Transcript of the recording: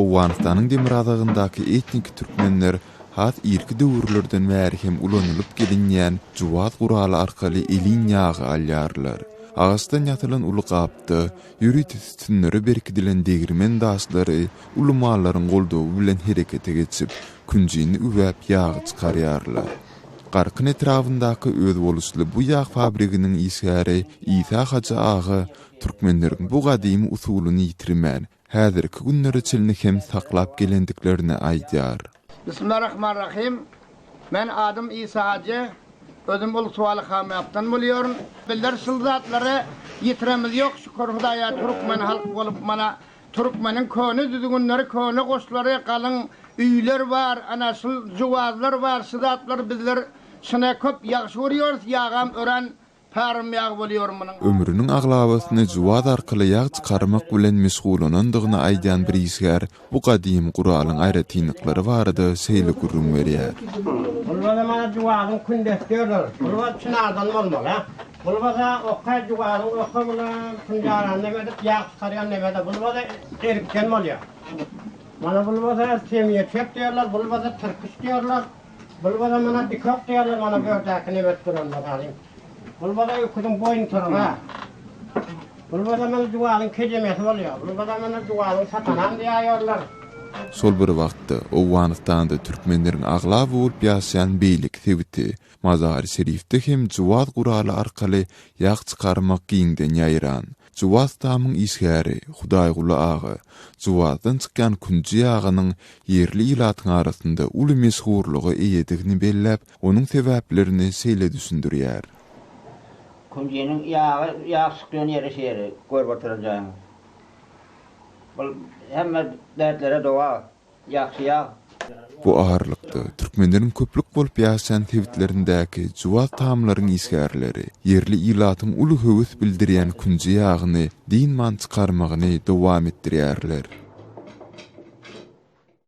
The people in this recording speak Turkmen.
Owganystanyň Demiradagyndaky etnik türkmenler hat irki döwürlerden bäri hem ulanylyp gelinýän juwat guraly arkaly elin ýagy alýarlar. Ağastan yatılan ulu gapdy, ýürüt tünleri berkidilen degirmen daşlary ulumalaryň goldawy bilen herekete geçip, künjini üwäp ýagy çykarýarlar. Garkyn etrafyndaky öz bolusly bu ýag fabriginiň isgäri Ýsa Haja agy türkmenleriň bu gadymy usulyny ýitirmän, häzirki günleri içinde hem saklap gelendiklerini aýdýar. Bismillahirrahmanirrahim. Men adım Ýsa Haja. Özüm ulsuwaly hamyapdan bolýarym. Biller şulzatlary ýitiremiz ýok. Şükür Hudaýa türkmen halk bolup mana türkmeniň köni düzgünleri, köni goşlary, galyň üýler bar, ana şul jowazlar bar, şyzatlar bizler şuna köp ýagşy görýärys, ýagam ören param ýag bolýar munyň. Ömrüniň aglabasyny jowaz arkaly ýag çykarmak bilen meşgulanandygyny aýdan bir isgär bu gadymy guralyň aýratynlyklary barada seýle gurrun berýär. Bulbada mana juwazyň kündesdiýerler. Bulbada çynardan bolmaly. Bulbada okka juwazyň okka bilen künjaran nemede ýag çykarýan nemede bulbada erkden bolýar. Mana bulbada semýe çep diýerler, bulbada türküş diýerler. Bulbada mana dikok diýerler, mana böwtäki nemet duranlar alyň. Bulbada ýokudun boyun turga. Bulbada mana juwazyň kejemesi bolýar. Bulbada mana juwazyň satanan diýerler. Sol bir wagtda Owganystanda türkmenleriň aglap bolup ýaşaýan beýlik tebiti Mazar Şerifde hem juwat guraly arkaly ýag çykarmak giňden ýaýran. Juwat tamyň isgäri Hudaýguly agy juwatdan çykan künji ýagynyň ýerli ilatyň arasynda uly meşhurlygy eýedigini belläp, onuň sebäplerini seýle düşündirýär. Künjiniň ýag çykýan ýeri şeýeri görüp oturajağım. Hemme dertlere doğa, ýagşy. Bu aharlykda türkmenleriň köplük bolup ýaşaýan tebitlerindäki juwat tamlaryň isgärleri ýerli ilatyň uly höwes bildirýän künji ýagyny din man çykarmagyny dowam etdirýärler.